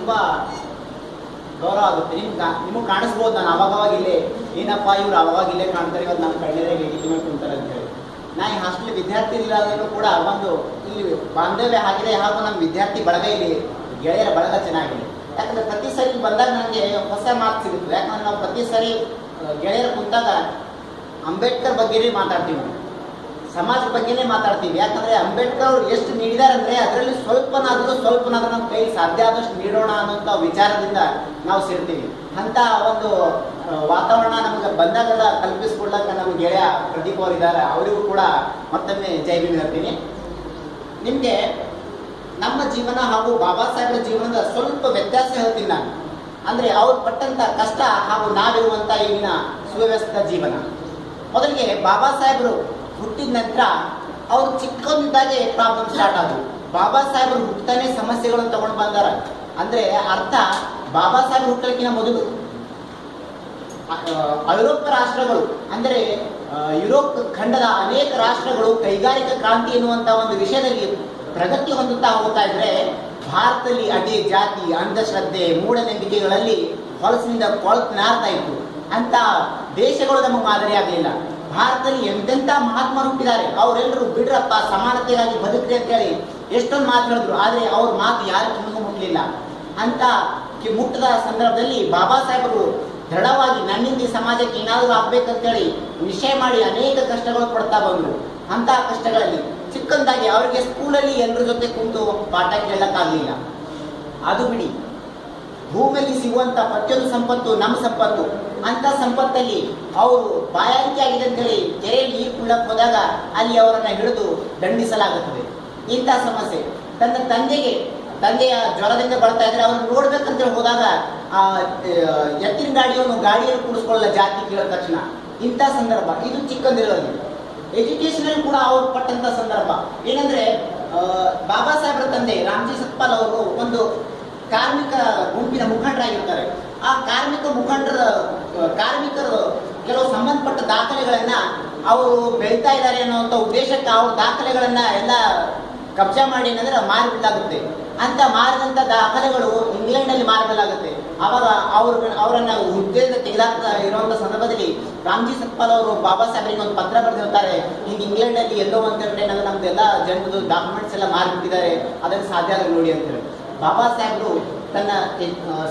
ತುಂಬ ಗೌರವ ಆಗುತ್ತೆ. ನಿಮಗೆ ಕಾಣಿಸ್ಬೋದು, ನಾನು ಅವಾಗವಾಗ ಇಲ್ಲೇ ಏನಪ್ಪ ಇವ್ರು ಅವಾಗವಾಗ ಇಲ್ಲೇ ಕಾಣ್ತಾರೆ, ಇವತ್ತು ನಮ್ಮ ಕಣ್ಣೆದಾಗ ಇಟ್ಕೊಂಡು ಕುಂತಾರೆ ಅಂತ ಹೇಳಿ. ನಾ ಈ ಹಾಸ್ಟೆಲ್ ವಿದ್ಯಾರ್ಥಿ ಇಲ್ಲರೂ ಕೂಡ ಒಂದು ಇಲ್ಲಿ ಬಾಂಧವ್ಯ ಆಗಿದೆ, ಹಾಗೂ ನಮ್ಮ ವಿದ್ಯಾರ್ಥಿ ಬಳಗ ಇಲ್ಲಿ ಗೆಳೆಯರ ಬಳಗ ಚೆನ್ನಾಗಿದೆ. ಯಾಕಂದರೆ ಪ್ರತಿ ಸರಿ ಬಂದಾಗ ನನಗೆ ಹೊಸ ಮಾತು ಸಿಗುತ್ತೆ. ಯಾಕಂದ್ರೆ ನಾವು ಪ್ರತಿ ಸರಿ ಗೆಳೆಯರ ಕುಂತಾಗ ಅಂಬೇಡ್ಕರ್ ಬಗ್ಗೆನೇ ಮಾತಾಡ್ತೀವಿ, ನಾವು ಸಮಾಜದ ಬಗ್ಗೆನೇ ಮಾತಾಡ್ತೀವಿ. ಯಾಕಂದರೆ ಅಂಬೇಡ್ಕರ್ ಅವರು ಎಷ್ಟು ನೀಡಿದ್ದಾರೆ ಅಂದರೆ ಅದರಲ್ಲಿ ಸ್ವಲ್ಪನಾದರೂ ನಮ್ಮ ಕೈ ಸಾಧ್ಯ ಆದಷ್ಟು ನೀಡೋಣ ಅನ್ನೋಂಥ ವಿಚಾರದಿಂದ ನಾವು ಸೇರ್ತೀವಿ. ಅಂಥ ಒಂದು ವಾತಾವರಣ ನಮಗೆ ಬಂದಾಗೆಲ್ಲ ಕಲ್ಪಿಸ್ಕೊಡ್ಲಕ್ಕ ನಮ್ಮ ಗೆಳೆಯ ಪ್ರದೀಪ್ ಅವರು ಇದ್ದಾರೆ. ಅವರಿಗೂ ಕೂಡ ಮತ್ತೊಮ್ಮೆ ಜೈ ಭೀಮ್ ಹೇಳ್ತೀನಿ. ನಿಮಗೆ ನಮ್ಮ ಜೀವನ ಹಾಗೂ ಬಾಬಾ ಸಾಹೇಬರ ಜೀವನದ ಸ್ವಲ್ಪ ವ್ಯತ್ಯಾಸ ಹೇಳ್ತೀನಿ ನಾನು. ಅಂದರೆ ಅವ್ರು ಪಟ್ಟಂಥ ಕಷ್ಟ ಹಾಗೂ ನಾವಿರುವಂಥ ಈಗಿನ ಸುವ್ಯವಸ್ಥಿತ ಜೀವನ. ಮೊದಲಿಗೆ ಬಾಬಾ ಸಾಹೇಬರು ಹುಟ್ಟಿದ ನಂತರ ಅವ್ರು ಚಿಕ್ಕಂದಾಗೆ ಪ್ರಾಬ್ಲಮ್ ಸ್ಟಾರ್ಟ್ ಆದವು. ಬಾಬಾ ಸಾಹೇಬರು ಹುಟ್ಟತಾನೆ ಸಮಸ್ಯೆಗಳನ್ನು ತಗೊಂಡು ಬಂದಾರ. ಅಂದರೆ ಅರ್ಥ, ಬಾಬಾ ಸಾಹೇಬರು ಹುಟ್ಟಲಿಕ್ಕಿಂತ ಮೊದಲು ಐರೋಪ್ಯ ರಾಷ್ಟ್ರಗಳು, ಅಂದರೆ ಯುರೋಪ್ ಖಂಡದ ಅನೇಕ ರಾಷ್ಟ್ರಗಳು ಕೈಗಾರಿಕಾ ಕ್ರಾಂತಿ ಎನ್ನುವಂಥ ಒಂದು ವಿಷಯದಲ್ಲಿ ಪ್ರಗತಿ ಹೊಂದುತ್ತಾ ಹೋಗ್ತಾ ಇದ್ರೆ, ಭಾರತದಲ್ಲಿ ಅದೇ ಜಾತಿ, ಅಂಧಶ್ರದ್ಧೆ, ಮೂಢನಂಬಿಕೆಗಳಲ್ಲಿ ಹೊಲಸಿನಿಂದ ಕೊಳತು ನಾರ್ತಾ ಇತ್ತು. ಅಂತ ದೇಶಗಳು ನಮಗೆ ಮಾದರಿ ಆಗಲಿಲ್ಲ. ಭಾರತದಲ್ಲಿ ಎಂತೆಂಥ ಮಹಾತ್ಮರು ಹುಟ್ಟಿದ್ದಾರೆ, ಅವರೆಲ್ಲರೂ ಬಿಡ್ರಪ್ಪ ಸಮಾನತೆಗಾಗಿ ಬದುಕ್ರಿ ಅಂತೇಳಿ ಎಷ್ಟೊಂದು ಮಾತು ಹೇಳಿದ್ರು. ಆದರೆ ಅವ್ರ ಮಾತು ಯಾರು ಕಿವಿಗೂ ಮುಟ್ಟಲಿಲ್ಲ. ಅಂತ ಮುಟ್ಟದ ಸಂದರ್ಭದಲ್ಲಿ ಬಾಬಾ ಸಾಹೇಬರು ದೃಢವಾಗಿ ನನ್ನಿಂದ ಈ ಸಮಾಜಕ್ಕೆ ಏನಾದರೂ ಆಗ್ಬೇಕಂತೇಳಿ ನಿಶ್ಚಯ ಮಾಡಿ ಅನೇಕ ಕಷ್ಟಗಳು ಪಡ್ತಾ ಬಂದರು. ಅಂಥ ಕಷ್ಟಗಳಲ್ಲಿ ಚಿಕ್ಕಂದಾಗಿ ಅವರಿಗೆ ಸ್ಕೂಲಲ್ಲಿ ಎಲ್ಲರ ಜೊತೆ ಕುಂತು ಪಾಠ ಕೇಳಕ್ಕಾಗಲಿಲ್ಲ. ಅದು ಬಿಡಿ, ಭೂಮಿಯಲ್ಲಿ ಸಿಗುವಂಥ ಪ್ರತಿಯೊಂದು ಸಂಪತ್ತು ನಮ್ಮ ಸಂಪತ್ತು. ಅಂಥ ಸಂಪತ್ತಲ್ಲಿ ಅವರು ಬಾಯಾರಿಕೆ ಆಗಿದೆ ಅಂತೇಳಿ ಕೆರೆಯಲ್ಲಿ ನೀರು ಕುಳ್ಳಕ್ಕೆ ಹೋದಾಗ ಅಲ್ಲಿ ಅವರನ್ನು ಹಿಡಿದು ದಂಡಿಸಲಾಗುತ್ತದೆ. ಇಂಥ ಸಮಸ್ಯೆ ತಂದೆಯ ಜ್ವರದಿಂದ ಬರ್ತಾ ಇದ್ರೆ ಅವ್ರನ್ನ ನೋಡ್ಬೇಕಂತೇಳಿ ಹೋದಾಗ ಎತ್ತಿನ ಗಾಡಿಯನ್ನು ಕೂಡಿಸ್ಕೊಳ್ಳಲ್ಲ ಜಾತಿ ಕೇಳಿದ ತಕ್ಷಣ. ಇಂಥ ಸಂದರ್ಭ ಇದು ಚಿಕ್ಕಂದಿರೋದು. ಎಜುಕೇಶನಲ್ಲಿ ಕೂಡ ಅವ್ರು ಪಟ್ಟಂತ ಸಂದರ್ಭ ಏನಂದ್ರೆ, ಬಾಬಾ ಸಾಹೇಬ್ರ ತಂದೆ ರಾಮ್ಜಿ ಸತ್ಪಾಲ್ ಅವರು ಒಂದು ಕಾರ್ಮಿಕ ಗುಂಪಿನ ಮುಖಂಡರಾಗಿರ್ತಾರೆ. ಆ ಕಾರ್ಮಿಕರು ಕೆಲವು ಸಂಬಂಧಪಟ್ಟ ದಾಖಲೆಗಳನ್ನ ಅವರು ಬೆಳೀತಾ ಇದ್ದಾರೆ ಅನ್ನುವಂಥ ಉದ್ದೇಶಕ್ಕೆ ಅವ್ರ ದಾಖಲೆಗಳನ್ನ ಎಲ್ಲ ಕಬ್ಜಾ ಮಾಡಿ ಏನಂದ್ರೆ ಮಾರಿಬಿಡಲಾಗುತ್ತೆ. ಅಂತ ಮಾರಿದಂಥ ದಾಖಲೆಗಳು ಇಂಗ್ಲೆಂಡ್ನಲ್ಲಿ ಮಾರಲಾಗುತ್ತೆ. ಆವಾಗ ಅವರನ್ನ ಹುದ್ದೆಯಿಂದ ತೆಗೆದಾಕ್ತಾ ಇರುವಂಥ ಸಂದರ್ಭದಲ್ಲಿ ರಾಮ್ಜಿ ಸತ್ಪಾಲ್ ಅವರು ಬಾಬಾ ಸಾಹೇಬರಿಗೆ ಒಂದು ಪತ್ರ ಬರೆದಿರ್ತಾರೆ. ಹಿಂಗೆ ಇಂಗ್ಲೆಂಡಲ್ಲಿ ಎಲ್ಲೋ ಅಂತ ಹೇಳಿದ್ರೆ ಏನಂದ್ರೆ ನಮ್ದು ಎಲ್ಲ ಜನರದು ಡಾಕ್ಯುಮೆಂಟ್ಸ್ ಎಲ್ಲ ಮಾರಿಬಿಟ್ಟಿದ್ದಾರೆ, ಅದನ್ನು ಸಾಧ್ಯ ಆಗ ನೋಡಿ ಅಂತ ಹೇಳಿ ಬಾಬಾ ಸಾಹೇಬರು ತನ್ನ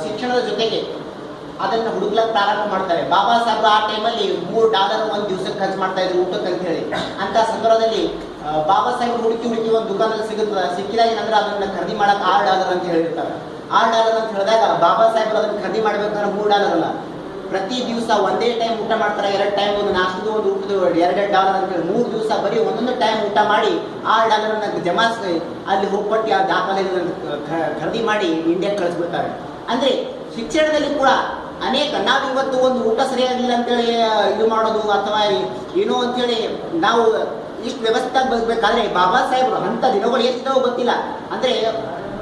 ಶಿಕ್ಷಣದ ಜೊತೆಗೆ ಅದನ್ನು ಹುಡುಕ್ಲಕ್ಕೆ ಪ್ರಾರಂಭ ಮಾಡ್ತಾರೆ. ಬಾಬಾ ಸಾಹೇಬರು ಆ ಟೈಮಲ್ಲಿ $3 ಒಂದು ದಿವಸಕ್ಕೆ ಖರ್ಚು ಮಾಡ್ತಾ ಇದ್ರು ಊಟಕ್ಕೆ ಅಂತ ಹೇಳಿ. ಅಂತ ಸಂದರ್ಭದಲ್ಲಿ ಬಾಬಾ ಸಾಹೇಬರು ಹುಡುಕಿ ಒಂದು ದುಕಾನಲ್ಲಿ ಸಿಕ್ಕಿದಾಗ ಏನಂದ್ರೆ ಅದನ್ನ ಖರೀದಿ ಮಾಡಕ್ಕೆ $6 ಅಂತ ಹೇಳಿರ್ತಾರೆ. $6 ಅಂತ ಹೇಳಿದಾಗ ಬಾಬಾ ಸಾಹೇಬರು ಅದನ್ನು ಖರೀದಿ ಮಾಡ್ಬೇಕಂದ್ರೆ $3 ಅಲ್ಲ, ಪ್ರತಿ ದಿವಸ ಒಂದೇ ಟೈಮ್ ಊಟ ಮಾಡ್ತಾರೆ, 2 ಟೈಮ್, ಒಂದು ನಾಷ್ಟದ ಒಂದು ಊಟದ $2 ಅಂತ ಹೇಳಿ 3 ದಿವಸ ಬರೀ ಒಂದೊಂದು ಟೈಮ್ ಊಟ ಮಾಡಿ $6 ಜಮಾಯಿಸಿ ಅಲ್ಲಿ ಹೋಗ್ಬಿಟ್ಟು ಆ ದಾಖಲೆ ಖರೀದಿ ಮಾಡಿ ಇಂಡಿಯಾಕ್ಕೆ ಕಳಿಸ್ಬಿಡ್ತಾರೆ. ಅಂದ್ರೆ ಶಿಕ್ಷಣದಲ್ಲಿ ಕೂಡ ಅನೇಕ ನಾವಿವತ್ತು ಒಂದು ಊಟ ಸರಿಯಾಗಿಲ್ಲ ಅಂತೇಳಿ ಇದು ಮಾಡೋದು ಅಥವಾ ಏನೋ ಅಂತೇಳಿ ನಾವು ಇಷ್ಟು ವ್ಯವಸ್ಥೆ ಬದುಕಬೇಕಾದ್ರೆ ಬಾಬಾ ಸಾಹೇಬರು ಅಂಥ ದಿನಗಳು ಎಷ್ಟೋ ಗೊತ್ತಿಲ್ಲ. ಅಂದ್ರೆ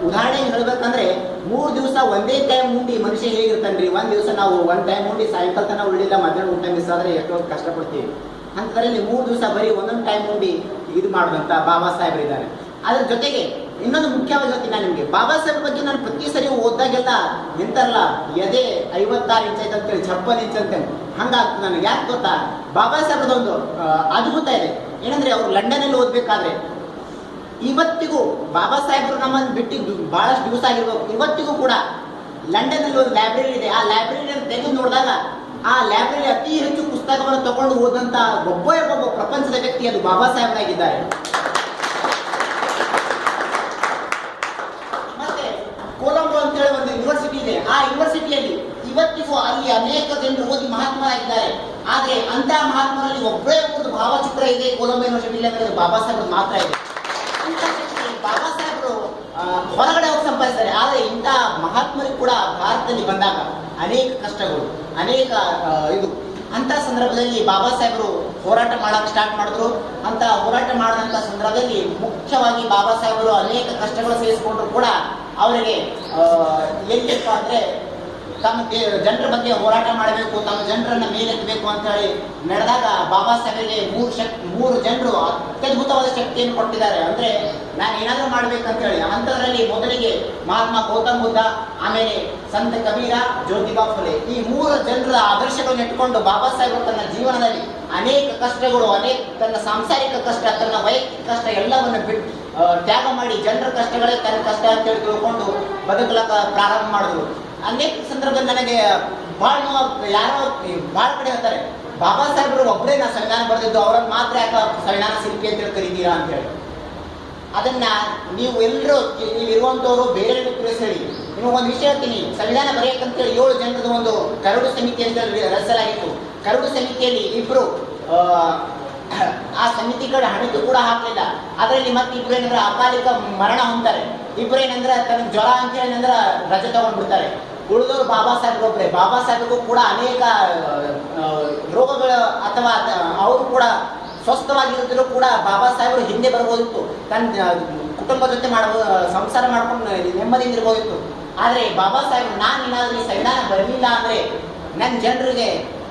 ಉದಾಹರಣೆ ಹೇಳ್ಬೇಕಂದ್ರೆ 3 ದಿವಸ ಒಂದೇ ಟೈಮ್ ಉಂಡಿ ಮನುಷ್ಯ ಹೇಗಿರ್ತಾನ್ರಿ. ಒಂದು ದಿವಸ ನಾವು 1 ಟೈಮ್ ಉಂಡಿ ಸಾಯಂಕಾಲ ತನಕ ಉಳಿಲ್ಲ, ಮಧ್ಯಾಹ್ನ ಊಟ ಮಿಸ್ ಆದ್ರೆ ಎಷ್ಟೋ ಕಷ್ಟಪಡ್ತೀವಿ. ಅಂಥದ್ರಲ್ಲಿ 3 ದಿವಸ ಬರೀ ಒಂದೊಂದು ಟೈಮ್ ಉಂಡಿ ಇದು ಮಾಡಿದಂಥ ಬಾಬಾ ಸಾಹೇಬರು ಇದ್ದಾರೆ. ಅದ್ರ ಜೊತೆಗೆ ಇನ್ನೊಂದು ಮುಖ್ಯವಾಗಿ ಹೇಳ್ತೀನಿ ನಾನು ನಿಮಗೆ, ಬಾಬಾ ಸಾಹೇಬ್ ಬಗ್ಗೆ ನಾನು ಪ್ರತಿ ಸರಿ ಓದ್ದಾಗೆಲ್ಲ ನಿಂತಾರಲ್ಲ ಎದೆ 56 ಇಂಚ್ ಐತೆ ಅಂತೇಳಿ 56 ಇಂಚ್ ಅಂತೇಳಿ ಹಂಗಾಗ್ತದೆ ನನಗೆ. ಯಾಕೆ ಗೊತ್ತಾ, ಬಾಬಾ ಸಾಹೇಬ್ರದೊಂದು ಅದ್ಭುತ ಇದೆ. ಏನಂದ್ರೆ ಅವ್ರು ಲಂಡನಲ್ಲಿ ಓದ್ಬೇಕಾದ್ರೆ ಇವತ್ತಿಗೂ ಬಾಬಾ ಸಾಹೇಬರು ನಮ್ಮನ್ನು ಬಿಟ್ಟಿದ್ದು ಬಹಳಷ್ಟು ದಿವಸ ಆಗಿರ್ಬೇಕು, ಇವತ್ತಿಗೂ ಕೂಡ ಲಂಡನ್ನಲ್ಲಿ ಒಂದು ಲೈಬ್ರರಿ ಇದೆ. ಆ ಲೈಬ್ರರಿಯನ್ನು ತೆಗೆದು ನೋಡಿದಾಗ ಆ ಲೈಬ್ರರಿ ಅತಿ ಹೆಚ್ಚು ಪುಸ್ತಕವನ್ನು ತಗೊಂಡು ಓದಂತ ಒಬ್ಬ ಪ್ರಪಂಚದ ವ್ಯಕ್ತಿ ಅದು ಬಾಬಾ ಸಾಹೇಬರಾಗಿದ್ದಾರೆ. ಮತ್ತೆ ಕೊಲಂಬೋ ಅಂತ ಹೇಳಿ ಒಂದು ಯೂನಿವರ್ಸಿಟಿ ಇದೆ. ಆ ಯೂನಿವರ್ಸಿಟಿಯಲ್ಲಿ ಇವತ್ತಿಗೂ ಅಲ್ಲಿ ಅನೇಕ ಜನರು ಓದಿ ಮಹಾತ್ಮರಾಗಿದ್ದಾರೆ. ಆದ್ರೆ ಅಂತ ಮಹಾತ್ಮರಲ್ಲಿ ಒಬ್ಬರೇ ಒಂದು ಭಾವಚಿತ್ರ ಇದೆ ಕೊಲಂಬೋ ಯೂನಿವರ್ಸಿಟಿಯಲ್ಲಿ, ಅಂದ್ರೆ ಬಾಬಾ ಸಾಹೇಬ್ ಮಾತ್ರ ಇದೆ. ಬಾಬಾ ಸಾಹೇಬರು ಹೊರಗಡೆ ಹೋಗಿ ಸಂಪಾದಿಸ್ತಾರೆ. ಆದರೆ ಇಂಥ ಮಹಾತ್ಮರಿಗೆ ಕೂಡ ಭಾರತದಲ್ಲಿ ಬಂದಾಗ ಅನೇಕ ಕಷ್ಟಗಳು, ಅನೇಕ ಅಂತ ಸಂದರ್ಭದಲ್ಲಿ ಬಾಬಾ ಸಾಹೇಬರು ಹೋರಾಟ ಮಾಡಕ್ಕೆ ಸ್ಟಾರ್ಟ್ ಮಾಡಿದ್ರು. ಅಂತ ಹೋರಾಟ ಮಾಡಿದಂಥ ಸಂದರ್ಭದಲ್ಲಿ ಮುಖ್ಯವಾಗಿ ಬಾಬಾ ಸಾಹೇಬರು ಅನೇಕ ಕಷ್ಟಗಳು ಸೇರಿಸ್ಕೊಂಡ್ರು ಕೂಡ ಅವರಿಗೆ ಎಲ್ಲಿಪ್ಪ ಅಂದರೆ ತಮ್ಮ ಜನರ ಬಗ್ಗೆ ಹೋರಾಟ ಮಾಡಬೇಕು, ತಮ್ಮ ಜನರನ್ನ ಮೇಲೆತ್ತಬೇಕು ಅಂತ ಹೇಳಿ ನಡೆದಾಗ ಬಾಬಾ ಸಾಹೇಬರಿಗೆ ಮೂರು ಜನರು ಅತ್ಯದ್ಭುತವಾದ ಶಕ್ತಿಯನ್ನು ಕೊಟ್ಟಿದ್ದಾರೆ. ಅಂದ್ರೆ ನಾನು ಏನಾದರೂ ಮಾಡ್ಬೇಕಂತ ಹೇಳಿ ಅಂಥದ್ರಲ್ಲಿ ಮೊದಲಿಗೆ ಮಹಾತ್ಮ ಗೌತಮ್ ಬುದ್ಧ, ಆಮೇಲೆ ಸಂತ ಕಬೀರ, ಜ್ಯೋತಿಬಾ ಫುಲೆ, ಈ ಮೂರು ಜನರ ಆದರ್ಶಗಳನ್ನು ಇಟ್ಕೊಂಡು ಬಾಬಾ ಸಾಹೇಬರು ತನ್ನ ಜೀವನದಲ್ಲಿ ಅನೇಕ ಕಷ್ಟಗಳು, ತನ್ನ ಸಾಂಸಾರಿಕ ಕಷ್ಟ, ತನ್ನ ವೈಯಕ್ತಿಕ ಕಷ್ಟ ಎಲ್ಲವನ್ನು ಬಿಟ್ಟು ತ್ಯಾಗ ಮಾಡಿ ಜನರ ಕಷ್ಟಗಳೇ ತನ್ನ ಕಷ್ಟ ಅಂತೇಳಿ ತಿಳ್ಕೊಂಡು ಬದುಕಲಕ್ಕ ಪ್ರಾರಂಭ ಮಾಡಿದ್ರು. ಅನೇಕ ಸಂದರ್ಭದಲ್ಲಿ ನನಗೆ ಯಾರೋ ಭಾಳ ಕಡೆ ಹೇಳ್ತಾರೆ, ಬಾಬಾ ಸಾಹೇಬರು ಒಬ್ಬರೇ ನಾ ಸಂವಿಧಾನ ಬರೆದಿದ್ದು, ಅವ್ರನ್ನ ಮಾತ್ರ ಯಾಕೆ ಸಂವಿಧಾನ ಶಿಲ್ಪಿ ಅಂತೇಳಿ ಕರೀತೀರಾ ಅಂತ ಹೇಳಿ. ಅದನ್ನ ನೀವು ಎಲ್ಲರೂ ಇರುವಂತವ್ರು ಬೇರೆ ತಿಳಿಸಿ ಹೇಳಿ. ನಿಮಗೆ ಒಂದು ವಿಷಯ ಹೇಳ್ತೀನಿ, ಸಂವಿಧಾನ ಬರೆಯಕ್ಕಂತೇಳಿ 7 ಜನರದ ಒಂದು ಕರಡು ಸಮಿತಿ ಅಂತ ರಚಿಸಲಾಗಿತ್ತು. ಕರಡು ಸಮಿತಿಯಲ್ಲಿ ಇಬ್ರು ಆ ಸಮಿತಿ ಕಡೆ ಹಣದ್ದು ಕೂಡ ಹಾಕಲಿಲ್ಲ. ಅದರಲ್ಲಿ ಮತ್ತೆ ಇಬ್ರು ಏನಂದ್ರೆ ಅಕಾಲಿಕ ಮರಣ ಹೊಂತಾರೆ, ಇಬ್ರು ಏನಂದ್ರೆ ತನಗೆ ಜ್ವರ ಅಂತ ಹೇಳಿ ಅಂದ್ರೆ ರಜೆ ತಗೊಂಡ್ಬಿಡ್ತಾರೆ. ಉಳಿದವರು ಬಾಬಾ ಸಾಹೇಬ್ ಒಬ್ಬರೇ. ಬಾಬಾ ಸಾಹೇಬ್ಗೂ ಕೂಡ ಅನೇಕ ರೋಗಗಳು ಅಥವಾ ಅವರು ಕೂಡ ಸ್ವಸ್ಥವಾಗಿರಿದ್ರು ಕೂಡ ಬಾಬಾ ಸಾಹೇಬರು ಹಿಂದೆ ಬರ್ಬೋದಿತ್ತು, ತನ್ನ ಕುಟುಂಬ ಜೊತೆ ಸಂಸಾರ ಮಾಡ್ಕೊಂಡು ನೆಮ್ಮದಿಯಿಂದ ಇರ್ಬೋದಿತ್ತು. ಆದರೆ ಬಾಬಾ ಸಾಹೇಬ್ ನಾನು ಏನಾದ್ರೂ ಸಂವಿಧಾನ ಬರಲಿಲ್ಲ ಅಂದ್ರೆ ನನ್ನ ಜನರಿಗೆ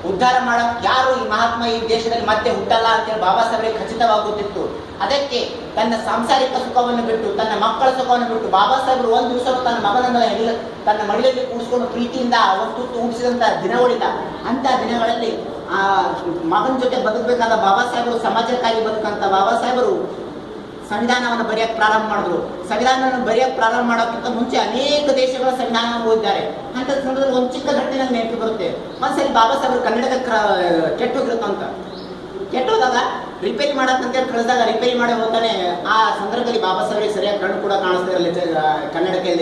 ಉದ್ಧಾರ ಮಾಡಕ್ ಯಾರು ಈ ಮಹಾತ್ಮ ಈ ದೇಶದಲ್ಲಿ ಮತ್ತೆ ಹುಟ್ಟಲ್ಲ ಅಂತೇಳಿ ಬಾಬಾ ಸಾಹೇಬರಿಗೆ ಖಚಿತವಾಗುತ್ತಿತ್ತು. ಅದಕ್ಕೆ ತನ್ನ ಸಾಂಸಾರಿಕ ಸುಖವನ್ನು ಬಿಟ್ಟು, ತನ್ನ ಮಕ್ಕಳ ಸುಖವನ್ನು ಬಿಟ್ಟು ಬಾಬಾ ಸಾಹೇಬರು ಒಂದು ದಿವಸ ತನ್ನ ಮಗನನ್ನ ತನ್ನ ಮಡಿಲಲ್ಲಿ ಕೂಡಿಸ್ಕೊಂಡು ಪ್ರೀತಿಯಿಂದ ಒಂದು ತುತ್ತು ಊಡಿಸಿದಂತ ದಿನಗಳಿಲ್ಲ. ಅಂತ ದಿನಗಳಲ್ಲಿ ಆ ಮಗನ ಜೊತೆ ಬದುಕಬೇಕಾದ ಬಾಬಾ ಸಾಹೇಬರು, ಸಮಾಜಕ್ಕಾಗಿ ಬದುಕಂತ ಬಾಬಾ ಸಾಹೇಬರು ಸಂವಿಧಾನವನ್ನು ಬರೆಯಕ್ಕೆ ಪ್ರಾರಂಭ ಮಾಡಿದ್ರು. ಸಂವಿಧಾನವನ್ನು ಬರೆಯಕ್ಕೆ ಪ್ರಾರಂಭ ಮಾಡೋಕ್ಕಿಂತ ಮುಂಚೆ ಅನೇಕ ದೇಶಗಳ ಸಂವಿಧಾನವನ್ನು ಓದಿದ್ದಾರೆ. ಅಂತ ಸಂದರ್ಭದಲ್ಲಿ ಒಂದು ಚಿಕ್ಕ ಘಟನೆ ನೆನಪು ಬರುತ್ತೆ. ಒಂದ್ಸರಿ ಬಾಬಾ ಸಾಹೇಬರು ಕನ್ನಡಕ್ಕೆ ಕೆಟ್ಟೋಗಿರುತ್ತಂತ. ಕೆಟ್ಟೋದಾಗ ರಿಪೇರಿ ಮಾಡಕ್ಕಂತೇಳಿ ಕಳಿಸಿದಾಗ ರಿಪೇರಿ ಮಾಡಿ ಹೋಗ್ತಾನೆ. ಆ ಸಂದರ್ಭದಲ್ಲಿ ಬಾಬಾ ಸಾಹೇಬರಿಗೆ ಸರಿಯಾಗಿ ಕಣ್ಣು ಕೂಡ ಕಾಣಿಸ್ತಾ ಇರಲಿಲ್ಲ ಕನ್ನಡಕ್ಕೆ.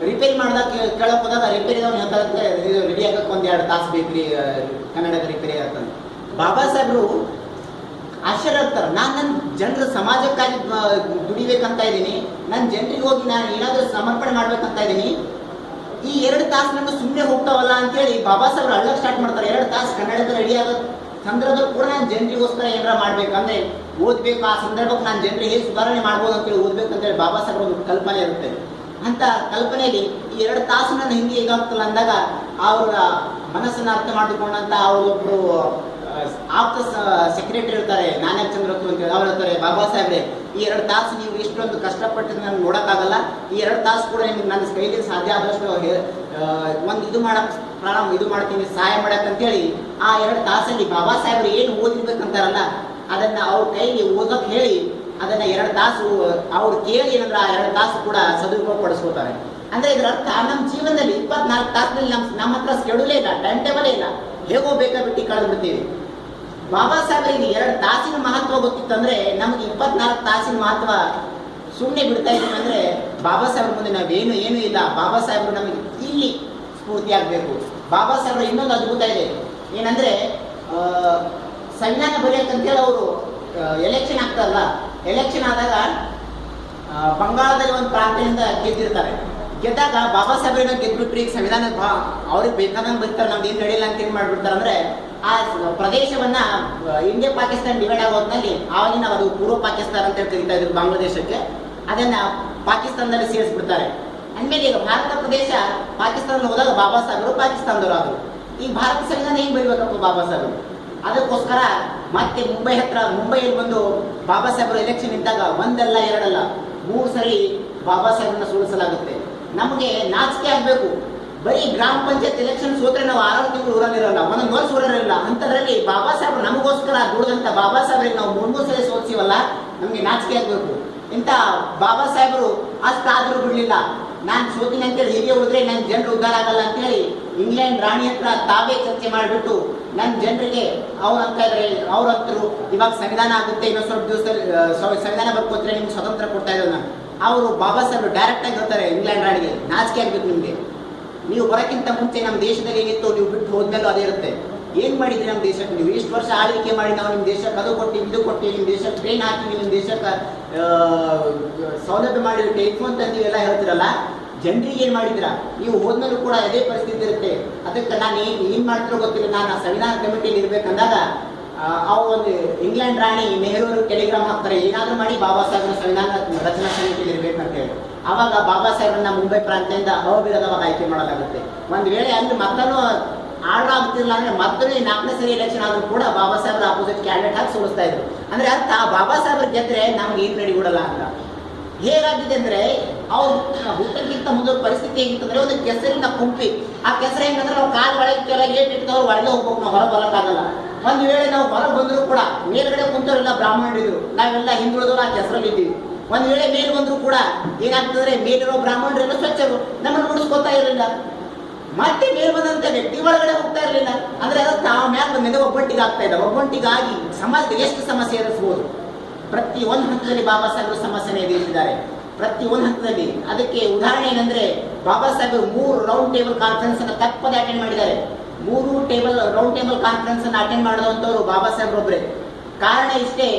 ರಿಪೇರಿ ಮಾಡಿದಾಗ ಕೇಳಕ್ ಹೋದಾಗ ರಿಪೇರಿದವ್ನು ಹೇಳ್ತಾರೆ, ಇದು ರೆಡಿ ಆಗಕ್ಕೆ 1-2 ತಾಸು ಬೇಕ್ರಿ ಕನ್ನಡಕ್ಕೆ ರಿಪೇರಿ ಆಗ್ತಂತ. ಬಾಬಾ ಸಾಹೇಬರು ಆಶ್ಚರ್ಯ ಆಗ್ತಾರೆ, ನಾನು ನನ್ನ ಜನರ ಸಮಾಜಕ್ಕಾಗಿ ದುಡಿಬೇಕಂತ ಇದ್ದೀನಿ, ನನ್ನ ಜನರಿಗೆ ಹೋಗಿ ನಾನು ಏನಾದರೂ ಸಮರ್ಪಣೆ ಮಾಡ್ಬೇಕಂತ ಇದ್ದೀನಿ, ಈ 2 ತಾಸು ನನಗೆ ಸುಮ್ಮನೆ ಹೋಗ್ತಾವಲ್ಲ ಅಂತೇಳಿ ಬಾಬಾ ಸಾಹೇಬ್ರು ಅಳ್ಳಕ್ಕೆ ಸ್ಟಾರ್ಟ್ ಮಾಡ್ತಾರೆ. 2 ತಾಸು ಕನ್ನಡಕ್ಕೆ ರೆಡಿ ಆಗೋ ಸಂದರ್ಭದಲ್ಲಿ ಕೂಡ ನಾನು ಜನರಿಗೋಸ್ಕರ ಏನಾರ ಮಾಡ್ಬೇಕಂದ್ರೆ ಓದ್ಬೇಕು, ಆ ಸಂದರ್ಭಕ್ಕೆ ನಾನು ಜನರಿಗೆ ಹೇಗೆ ಸುಧಾರಣೆ ಮಾಡ್ಬೋದು ಅಂತೇಳಿ ಓದ್ಬೇಕಂತೇಳಿ ಬಾಬಾ ಸಾಹೇಬ್ರ ಒಂದು ಕಲ್ಪನೆ ಇರುತ್ತೆ. ಅಂತ ಕಲ್ಪನೆಯಲ್ಲಿ ಈ 2 ತಾಸು ನನ್ನ ಹಿಂಗೆ ಈಗಾಗ್ತಲ್ಲ ಅಂದಾಗ ಅವರ ಮನಸ್ಸನ್ನು ಅರ್ಥ ಮಾಡಿಕೊಂಡಂತ ಅವರೊಬ್ರು ಆಪ್ತ ಸೆಕ್ರೆಟರಿ ಇರ್ತಾರೆ, ನಾನ್ಯಾಕ್ ಚಂದ್ರತ್ತು ಅಂತೇಳಿ. ಅವ್ರು ಹೇಳ್ತಾರೆ, ಬಾಬಾ ಸಾಹೇಬ್ರೆ ಈ 2 ತಾಸು ನೀವು ಇಷ್ಟೊಂದು ಕಷ್ಟಪಟ್ಟು ನಾನು ನೋಡೋಕ್ಕಾಗಲ್ಲ, ಈ 2 ತಾಸು ಕೂಡ ನಿಮ್ಗೆ ನನ್ನ ಕೈಲಿ ಸಾಧ್ಯ ಆದಷ್ಟು ಒಂದು ಇದು ಮಾಡ್ತೀನಿ, ಸಹಾಯ ಮಾಡಕ್ಕಂತೇಳಿ ಆ 2 ತಾಸಲ್ಲಿ ಬಾಬಾ ಸಾಹೇಬ್ರು ಏನು ಓದಿರ್ಬೇಕಂತಾರಲ್ಲ ಅದನ್ನ ಅವ್ರ ಕೈಲಿ ಓದೋಕೆ ಹೇಳಿ ಅದನ್ನ 2 ತಾಸು ಅವ್ರು ಕೇಳಿ ಏನಂದ್ರೆ ಆ 2 ತಾಸು ಕೂಡ ಸದುಪಯೋಗ ಪಡಿಸ್ಕೋತಾರೆ. ಅಂದ್ರೆ ಇದರ ಅರ್ಥ ನಮ್ಮ ಜೀವನದಲ್ಲಿ 24 ತಾಸಿನಲ್ಲಿ ನಮ್ಮ ಹತ್ರ ಸ್ಕೆಡ್ಯೂಲೇ ಇಲ್ಲ, ಟೈಮ್ ಟೇಬಲೇ ಇಲ್ಲ, ಹೇಗೋ ಬೇಕಾಬಿಟ್ಟು ಕಳೆದು ಬಿಡ್ತೀವಿ. ಬಾಬಾ ಸಾಹೇಬರಿಗೆ 2 ತಾಸಿನ ಮಹತ್ವ ಗೊತ್ತಿತ್ತಂದ್ರೆ ನಮ್ಗೆ 24 ತಾಸಿನ ಮಹತ್ವ ಸುಮ್ಮನೆ ಬಿಡ್ತಾ ಇದ್ದೀವಿ ಅಂದ್ರೆ ಬಾಬಾ ಸಾಹೇಬ್ರ ಮುಂದೆ ನಾವೇನು ಇಲ್ಲ. ಬಾಬಾ ಸಾಹೇಬರು ನಮಗೆ ಇಲ್ಲಿ ಸ್ಫೂರ್ತಿ ಆಗ್ಬೇಕು. ಬಾಬಾ ಸಾಹೇಬ್ರ ಇನ್ನೊಂದು ಅದ್ಭುತ ಇದೆ, ಏನಂದ್ರೆ ಸಂವಿಧಾನ ಬರೆಯಕ್ಕಂತೇಳಿ ಅವರು ಎಲೆಕ್ಷನ್ ಆಗ್ತಾರಲ್ಲ, ಎಲೆಕ್ಷನ್ ಆದಾಗ ಬಂಗಾಳದಲ್ಲಿ ಒಂದು ಪ್ರಾಂತ್ಯದಿಂದ ಗೆದ್ದಿರ್ತಾರೆ. ಗೆದ್ದಾಗ ಬಾಬಾ ಸಾಹೇಬ್ರೇನೋ ಗೆದ್ಬಿಟ್ರಿ, ಈಗ ಸಂವಿಧಾನ ಅವ್ರಿಗೆ ಬೇಕಾದಂಗೆ ಬರ್ತಾರೆ, ನಮ್ದು ಏನು ನಡೆಯಿಲ್ಲ ಅಂತ ಏನು ಮಾಡ್ಬಿಡ್ತಾರೆ ಅಂದ್ರೆ ಆ ಪ್ರದೇಶವನ್ನ ಇಂಡಿಯಾ ಪಾಕಿಸ್ತಾನ ಡಿವೈಡ್ ಆಗೋದ್ನಲ್ಲಿ ಆವಾಗಿನ ಅದು ಪೂರ್ವ ಪಾಕಿಸ್ತಾನ ಅಂತ ಕರೀತಾ ಇದ್ರು ಬಾಂಗ್ಲಾದೇಶಕ್ಕೆ, ಅದನ್ನ ಪಾಕಿಸ್ತಾನದಲ್ಲಿ ಸೇರಿಸ್ಬಿಡ್ತಾರೆ. ಅಂದಮೇಲೆ ಈಗ ಭಾರತ ಪ್ರದೇಶ ಪಾಕಿಸ್ತಾನದಲ್ಲಿ ಹೋದಾಗ ಬಾಬಾ ಸಾಹೇಬರು ಪಾಕಿಸ್ತಾನದವರು ಆದರು. ಈ ಭಾರತ ಸಂವಿಧಾನ ಹೆಂಗ್ ಬರೀಬೇಕಪ್ಪ ಬಾಬಾ ಸಾಹೇಬರು? ಅದಕ್ಕೋಸ್ಕರ ಮತ್ತೆ ಮುಂಬೈಯಲ್ಲಿ ಬಂದು ಬಾಬಾ ಸಾಹೇಬರು ಎಲೆಕ್ಷನ್ ಇದ್ದಾಗ 1 ಅಲ್ಲ 2 ಅಲ್ಲ 3 ಸರಿ ಬಾಬಾ ಸಾಹೇಬ್ರನ್ನ ಸೋಲಿಸಲಾಗುತ್ತೆ. ನಮಗೆ ನಾಚಿಕೆ ಆಗ್ಬೇಕು. ಬರೀ ಗ್ರಾಮ ಪಂಚಾಯತ್ ಎಲೆಕ್ಷನ್ ಸೋತ್ರೆ ನಾವು 6 ತಿಂಗಳು ಊರಲ್ಲಿರಲ್ಲ, 1 ವರ್ಷ ಊರಲ್ಲಿರಲ್ಲ. ಅಂತದ್ರಲ್ಲಿ ಬಾಬಾ ಸಾಹೇಬ್ರು ನಮಗೋಸ್ಕರ ದುಡಿದಂತ ಬಾಬಾ ಸಾಹೇಬ್ರಿಗೆ ನಾವು 3 ಸರಿ ಸೋಲ್ಸಿವಲ್ಲ, ನಮ್ಗೆ ನಾಚಿಕೆ ಆಗ್ಬೇಕು. ಇಂಥ ಬಾಬಾ ಸಾಹೇಬರು ಅಷ್ಟಾದ್ರೂ ಬಿಡ್ಲಿಲ್ಲ. ನಾನು ಸೋತಿನಿ ಅಂತೇಳಿ ಹೀಗೆ ಉಳಿದ್ರೆ ನನ್ನ ಜನರು ಉದ್ಧಾರ ಆಗಲ್ಲ ಅಂತೇಳಿ ಇಂಗ್ಲೆಂಡ್ ರಾಣಿ ಹತ್ರ ತಾವೇ ಚರ್ಚೆ ಮಾಡಿಬಿಟ್ಟು ನನ್ನ ಜನರಿಗೆ ಅವ್ರಂತರು ಇವಾಗ ಸಂವಿಧಾನ ಆಗುತ್ತೆ, ಇನ್ನೊಂದು ಸ್ವಲ್ಪ ದಿವಸದಲ್ಲಿ ಸಂವಿಧಾನ ಬರ್ಕೋತಾರೆ, ನಿಮ್ಗೆ ಸ್ವತಂತ್ರ ಕೊಡ್ತಾ ಇದ್ದಾರೆ. ನಾನು ಅವರು ಬಾಬಾ ಸಾಹೇಬರು ಡೈರೆಕ್ಟ್ ಆಗಿ ಹೇಳ್ತಾರೆ ಇಂಗ್ಲೆಂಡ್ ರಾಣಿಗೆ, ನಾಚಿಕೆ ಆಗ್ಬೇಕು ನಿಮಗೆ, ನೀವು ಬರೋಕ್ಕಿಂತ ಮುಂಚೆ ನಮ್ಮ ದೇಶದಲ್ಲಿ ಏನಿತ್ತು ನೀವು ಬಿಟ್ಟು ಹೋದ್ಮೇಲೂ ಅದೇ ಇರುತ್ತೆ. ಏನು ಮಾಡಿದ್ರಿ ನಮ್ಮ ದೇಶಕ್ಕೆ? ನೀವು ಇಷ್ಟು ವರ್ಷ ಆಳ್ವಿಕೆ ಮಾಡಿ ನಾವು ನಿಮ್ಮ ದೇಶಕ್ಕೆ ಅದು ಕೊಟ್ಟು ಇದು ಕೊಟ್ಟು ನಿಮ್ಮ ದೇಶಕ್ಕೆ ಟ್ರೈನ್ ಹಾಕಿ ನಿಮ್ಮ ದೇಶಕ್ಕೆ ಸೌಲಭ್ಯ ಮಾಡಿ ಟೆಲಿಫೋನ್ ತಂದೀವೆಲ್ಲ ಹೇಳ್ತಿರಲ್ಲ, ಜನರಿಗೆ ಏನು ಮಾಡಿದ್ರ? ನೀವು ಹೋದ್ಮೇಲೂ ಕೂಡ ಅದೇ ಪರಿಸ್ಥಿತಿ ಇರುತ್ತೆ. ಅದಕ್ಕೆ ನಾನು ಏನು ಮಾಡ್ತಿರೋ ಗೊತ್ತಿಲ್ಲ, ನಾನು ಸಂವಿಧಾನ ಕಮಿಟಿಯಲ್ಲಿ ಇರ್ಬೇಕಂದಾಗ ಒಂದು ಇಂಗ್ಲೆಂಡ್ ರಾಣಿ ನೆಹರು ಟೆಲಿಗ್ರಾಮ್ ಹಾಕ್ತಾರೆ, ಏನಾದರೂ ಮಾಡಿ ಬಾಬಾ ಸಾಹೇಬ್ರ ಸಂವಿಧಾನ ರಚನಾ ಸಮಿತಿಯಲ್ಲಿ ಇರ್ಬೇಕಂತ ಹೇಳಿ. ಅವಾಗ ಬಾಬಾ ಸಾಹೇಬ್ರನ್ನ ಮುಂಬೈ ಪ್ರಾಂತ್ಯದಿಂದ ಅವಿರೋಧವಾಗಿ ಆಯ್ಕೆ ಮಾಡಲಾಗುತ್ತೆ. ಒಂದು ವೇಳೆ ಅಲ್ಲಿ ಮತ್ತೂ ಆರ್ಡರ್ ಆಗ್ತಿಲ್ಲ ಅಂದ್ರೆ ಮತ್ತೆ 4ನೇ ಸರಿ ಎಲೆಕ್ಷನ್ ಆದ್ರೂ ಕೂಡ ಬಾಬಾ ಸಾಹೇಬ್ರ ಅಪೋಸಿಟ್ ಕ್ಯಾಂಡಿಡೇಟ್ ಹಾಕಿ ಸೋಲಿಸ್ತಾ ಇದ್ರು. ಅಂದ್ರೆ ಅರ್ಥ ಬಾಬಾ ಸಾಹೇಬ್ರ ಗೆದ್ರೆ ನಮ್ಗೆ ಏನು ನಡಿಬಿಡಲ್ಲ ಅಂತ. ಹೇಗಾಗಿದೆ ಅಂದ್ರೆ ಅವ್ರು ಹುಟ್ಟಕ್ಕಿಂತ ಮುಂದೆ ಪರಿಸ್ಥಿತಿ ಹೇಗಿತ್ತಂದ್ರೆ ಒಂದು ಕೆಸರಿನ ಕುಂಪಿ, ಆ ಕೆಸರು ಹೆಂಗಂದ್ರೆ ನಾವು ಕಾಲು ಒಳಗೆ ಕೆಳಗೆ ಏಟಿರ್ತಾವ್ರು ಒಳಗೆ ಹೋಗ್ಬೇಕು, ನಾವು ಹೊರ ಬರೋಕ್ಕಾಗಲ್ಲ. ಒಂದು ವೇಳೆ ನಾವು ಹೊರಗೆ ಬಂದರೂ ಕೂಡ ಮೇಲ್ಗಡೆ ಕುಂತವರೆಲ್ಲ ಬ್ರಾಹ್ಮಣರಿದ್ರು, ನಾವೆಲ್ಲ ಹಿಂದುಳಿದವರು ಆ ಕೆಸರಲ್ಲಿ ಇದ್ದೀವಿ. ಒಂದು ವೇಳೆ ಮೇಲೆ ಬಂದರೂ ಕೂಡ ಏನಾಗ್ತದ್ರೆ ಮೇಲಿರೋ ಬ್ರಾಹ್ಮಣರೆಲ್ಲ ಸ್ವಚ್ಛರು ನಮ್ಮನ್ನು ಉಳಿಸ್ಕೊತಾ ಇರಲಿಲ್ಲ. ಮತ್ತೆ ಮೇಲ್ ಬಂದಂತ ವ್ಯಕ್ತಿ ಒಳಗಡೆ ಹೋಗ್ತಾ ಇರಲಿಲ್ಲ. ಅಂದ್ರೆ ಅದು ತಾವು ಮ್ಯಾಲ ಬಂದಾಗ ಒಬ್ಬಟ್ಟಿಗೆ ಆಗ್ತಾ ಇದೆ. ಒಬ್ಬಟ್ಟಿಗಾಗಿ ಸಮಾಜದ ಎಷ್ಟು ಸಮಸ್ಯೆ ಎದುರಿಸಬಹುದು. ಪ್ರತಿ ಒಂದು ಹಂತದಲ್ಲಿ ಬಾಬಾ ಸಾಹೇಬರು ಸಮಸ್ಯೆನ ಎದುರಿಸಿದ್ದಾರೆ, ಪ್ರತಿ ಒಂದು ಹಂತದಲ್ಲಿ. ಅದಕ್ಕೆ ಉದಾಹರಣೆ ಏನಂದ್ರೆ ಬಾಬಾ ಸಾಹೇಬರು 3 ರೌಂಡ್ ಟೇಬಲ್ ಕಾನ್ಫರೆನ್ಸ್ ಅನ್ನು ತಪ್ಪದೆ ಅಟೆಂಡ್ ಮಾಡಿದ್ದಾರೆ. 3 ರೌಂಡ್ ಟೇಬಲ್ ಕಾನ್ಫರೆನ್ಸ್ ಅನ್ನು ಅಟೆಂಡ್ ಮಾಡಿದಂಥವ್ರು ಬಾಬಾ ಸಾಹೇಬ್ರು ಒಬ್ಬರೇ. ಕಾರಣ ಇಷ್ಟೇ,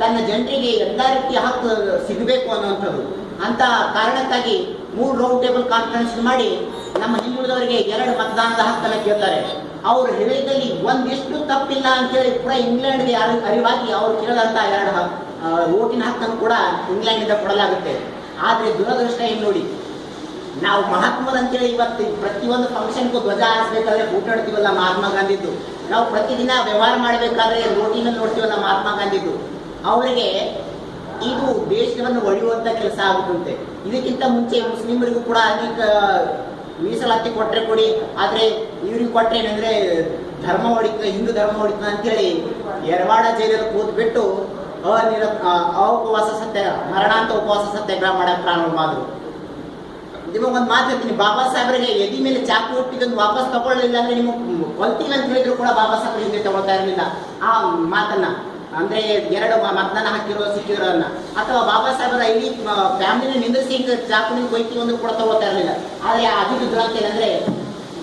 ತನ್ನ ಜನರಿಗೆ ಎಲ್ಲ ರೀತಿಯ ಹಕ್ಕು ಸಿಗಬೇಕು ಅನ್ನುವಂಥದ್ದು. ಅಂತ ಕಾರಣಕ್ಕಾಗಿ 3 ರೌಂಡ್ ಟೇಬಲ್ ಕಾನ್ಫರೆನ್ಸ್ ಮಾಡಿ ನಮ್ಮ ಹಿಂದುಳಿದವರಿಗೆ 2 ಮತದಾನದ ಹಕ್ಕನ್ನು ಕೇಳ್ತಾರೆ. ಅವ್ರ ಹೃದಯದಲ್ಲಿ ಒಂದಿಷ್ಟು ತಪ್ಪಿಲ್ಲ ಅಂತೇಳಿ ಪೂರಾ ಇಂಗ್ಲೆಂಡ್ಗೆ ಅರಿವಾಗಿ ಅವ್ರು ಕೇಳಿದಂತ 2 ಓಟಿನ ಹಕ್ಕನ್ನು ಕೂಡ ಇಂಗ್ಲೆಂಡ್ನಿಂದ ಕೊಡಲಾಗುತ್ತೆ. ಆದ್ರೆ ದುರದೃಷ್ಟ ಏನು ನೋಡಿ, ನಾವು ಮಹಾತ್ಮರು ಅಂತೇಳಿ ಇವತ್ತು ಪ್ರತಿಯೊಂದು ಫಂಕ್ಷನ್ಗೂ ಧ್ವಜ ಹಾರಿಸ್ಬೇಕಾದ್ರೆ ಫೋಟೋ ಇಡ್ತೀವಲ್ಲ ಮಹಾತ್ಮ ಗಾಂಧಿದ್ದು. ನಾವು ಪ್ರತಿದಿನ ವ್ಯವಹಾರ ಮಾಡಬೇಕಾದ್ರೆ ರೋಟಿನಲ್ಲಿ ನೋಡ್ತೀವಲ್ಲ ಮಹಾತ್ಮ ಗಾಂಧಿದ್ದು. ಅವರಿಗೆ ಇದು ದೇಶವನ್ನು ಒಡೆಯುವಂತ ಕೆಲಸ ಆಗುತ್ತಂತೆ. ಇದಕ್ಕಿಂತ ಮುಂಚೆ ಮುಸ್ಲಿಮರಿಗೂ ಕೂಡ ಅನೇಕ ಮೀಸಲಾತಿ ಕೊಟ್ರೆ ಕೊಡಿ, ಆದ್ರೆ ಇವ್ರಿಗೆ ಕೊಟ್ರೆ ಏನಂದ್ರೆ ಧರ್ಮ ಹೊಡಿತ, ಹಿಂದೂ ಧರ್ಮ ಹೊಡಿತ ಅಂತೇಳಿ ಯರವಾಡ ಜೈಲಲ್ಲಿ ಕೂತ್ಬಿಟ್ಟು ಉಪವಾಸ ಸತ್ಯಾಗ್ರಹ, ಮರಣಾಂತ ಉಪವಾಸ ಸತ್ಯಾಗ್ರಹ ಮಾಡಕ್ ಪ್ರಾರಂಭ ಮಾಡಿದ್ರು. ನಿಮಗೊಂದು ಮಾತು ಹೇಳ್ತೀನಿ, ಬಾಬಾ ಸಾಹೇಬರಿಗೆ ಎದಿ ಮೇಲೆ ಚಾಕು ಇಟ್ಟಿದ್ದನ್ನು ವಾಪಸ್ ತಗೊಳ್ಳಿಲ್ಲ ಅಂದ್ರೆ ನಿಮಗೆ ಕೊಲ್ತೀವಿ ಅಂತ ಹೇಳಿದ್ರು ಕೂಡ ಬಾಬಾ ಸಾಹೇಬ್ರ ಹಿಂದೆ ತಗೊಳ್ತಾ ಇರಲಿಲ್ಲ ಆ ಮಾತನ್ನ. ಅಂದ್ರೆ 2 ಮತದಾನ ಹಾಕಿರೋ ಸಿಕ್ಕಿರೋನ್ನ, ಅಥವಾ ಬಾಬಾ ಸಾಹೇಬರ ಇಡೀ ಫ್ಯಾಮಿಲಿನ ನಿಂದಿಸಿ ಚಾಕುನಿಗೆ ಕೊಯ್ತೀವಿ ಅಂದ್ರೂ ಕೂಡ ತಗೋತಾ ಇರಲಿಲ್ಲ. ಆದ್ರೆ ಅದಿದ್ದು ದುರಂತ ಏನಂದ್ರೆ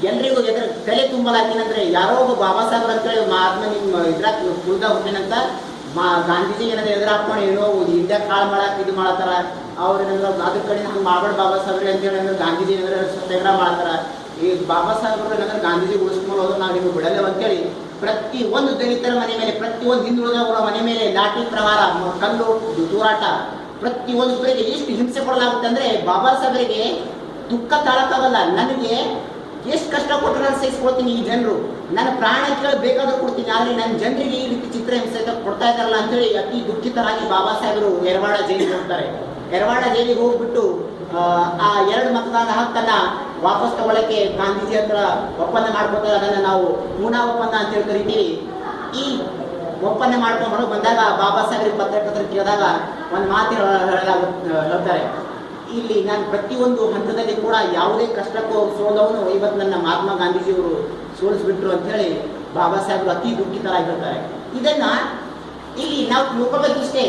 ಎಲ್ರಿಗೂ ಎದುರು ತಲೆ ತುಂಬಲಾಕಿನಂದ್ರೆ ಯಾರೋ ಒಬ್ಬ ಬಾಬಾ ಸಾಹೇಬ್ರ ಅಂತೇಳಿ ಮಹಾತ್ಮ ನಿಮ್ಮ ಇದ್ರಾಗ ಕುಳ್ದ ಹುಟ್ಟಿನಂತ ಗಾಂಧೀಜಿ ಏನಾದ್ರೆ ಎದುರು ಹಾಕೊಂಡು ಏನೋ ಇಂಡಿಯಾ ಕಾಳು ಮಾಡಕ್ ಇದು ಮಾಡತ್ತಾರ, ಅವ್ರೇನಾದ್ರು ಅದ್ರ ಕಡೆ ಹಂಗೆ ಮಾಡ್ಬೇಡ ಬಾಬಾ ಸಾಹೇಬ್ರಿಗೆ ಅಂತೇಳಿ ಅಂದ್ರೆ ಗಾಂಧೀಜಿ ಏನಾದ್ರೆ ಸತ್ಯಾಗ್ರಹ ಮಾಡ್ತಾರ. ಈ ಬಾಬಾ ಸಾಹೇಬ್ರು ಏನಾದ್ರೆ ಗಾಂಧೀಜಿ ಉಳಿಸ್ಕೊಂಡು ಹೋದ್ರು ನಾವು ನಿಮ್ಗೆ ಬಿಡಲ್ಲ ಅಂತೇಳಿ ಪ್ರತಿ ಒಂದು ದಲಿತರ ಮನೆ ಮೇಲೆ, ಪ್ರತಿ ಒಂದು ಹಿಂದುಳಿದವರ ಮನೆ ಮೇಲೆ ಲಾಠಿ ಪ್ರಹಾರ, ಕಲ್ಲು ತೂರಾಟ, ಪ್ರತಿ ಒಂದು ಕಡೆಗೆ ಎಷ್ಟು ಹಿಂಸೆ ಕೊಡಲಾಗುತ್ತೆ ಅಂದ್ರೆ ಬಾಬಾ ಸಾಹೇಬರಿಗೆ ದುಃಖ ತಾಳಕ್ಕಾಗಲ್ಲ. ನನಗೆ ಎಷ್ಟು ಕಷ್ಟ ಕೊಟ್ಟರು ನಾನು ಸಹಿಸ್ಕೊಳ್ತೀನಿ, ಈ ಜನರು ನನ್ನ ಪ್ರಾಣ ಕೇಳಿ ಬೇಕಾದ್ರೂ ಕೊಡ್ತೀನಿ, ಆದ್ರೆ ನನ್ನ ಜನರಿಗೆ ಈ ರೀತಿ ಚಿತ್ರ ಹಿಂಸೆ ಕೊಡ್ತಾ ಇದ್ದಾರಲ್ಲ ಅಂತೇಳಿ ಅತಿ ದುಃಖಿತರಾಗಿ ಬಾಬಾ ಸಾಹೇಬರು ಯರವಾಡ ಜೈಲಿಗೆ ಹೋಗ್ತಾರೆ. ಯರವಾಡ ಜೈಲಿಗೆ ಹೋಗ್ಬಿಟ್ಟು ಆ 2 ಮತದಾನದ ಹಕ್ಕನ್ನ ವಾಪಸ್ ತಗೊಳ್ಳಕ್ಕೆ ಗಾಂಧೀಜಿ ಹತ್ರ ಒಪ್ಪಂದ ಮಾಡ್ಕೊತಾರೆ. ಅದನ್ನ ನಾವು ಪೂನಾ ಒಪ್ಪಂದ ಅಂತೇಳಿ ಕರಿತೀವಿ. ಈ ಒಪ್ಪಂದ ಮಾಡ್ಕೊಂಡು ಹೊರಗೆ ಬಂದಾಗ ಬಾಬಾ ಸಾಹೇಬ್ರಿಗೆ ಪತ್ರಕರ್ತರು ಕೇಳಿದಾಗ ಒಂದು ಮಾತು ಹೇಳ್ತಾರೆ, ಇಲ್ಲಿ ನಾನು ಪ್ರತಿಯೊಂದು ಹಂತದಲ್ಲಿ ಕೂಡ ಯಾವುದೇ ಕಷ್ಟಕ್ಕೂ ಸೋಲವನು ಇವತ್ತು ನನ್ನ ಮಹಾತ್ಮ ಗಾಂಧೀಜಿಯವರು ಸೋಲಿಸ್ಬಿಟ್ರು ಅಂತ ಹೇಳಿ ಬಾಬಾ ಸಾಹೇಬರು ಅತಿ ದುಃಖಿತರಾಗಿರ್ತಾರೆ. ಇದನ್ನ ಇಲ್ಲಿ ನಾವು ತಿಳ್ಕೊಬೇಕಿಷ್ಟೇ,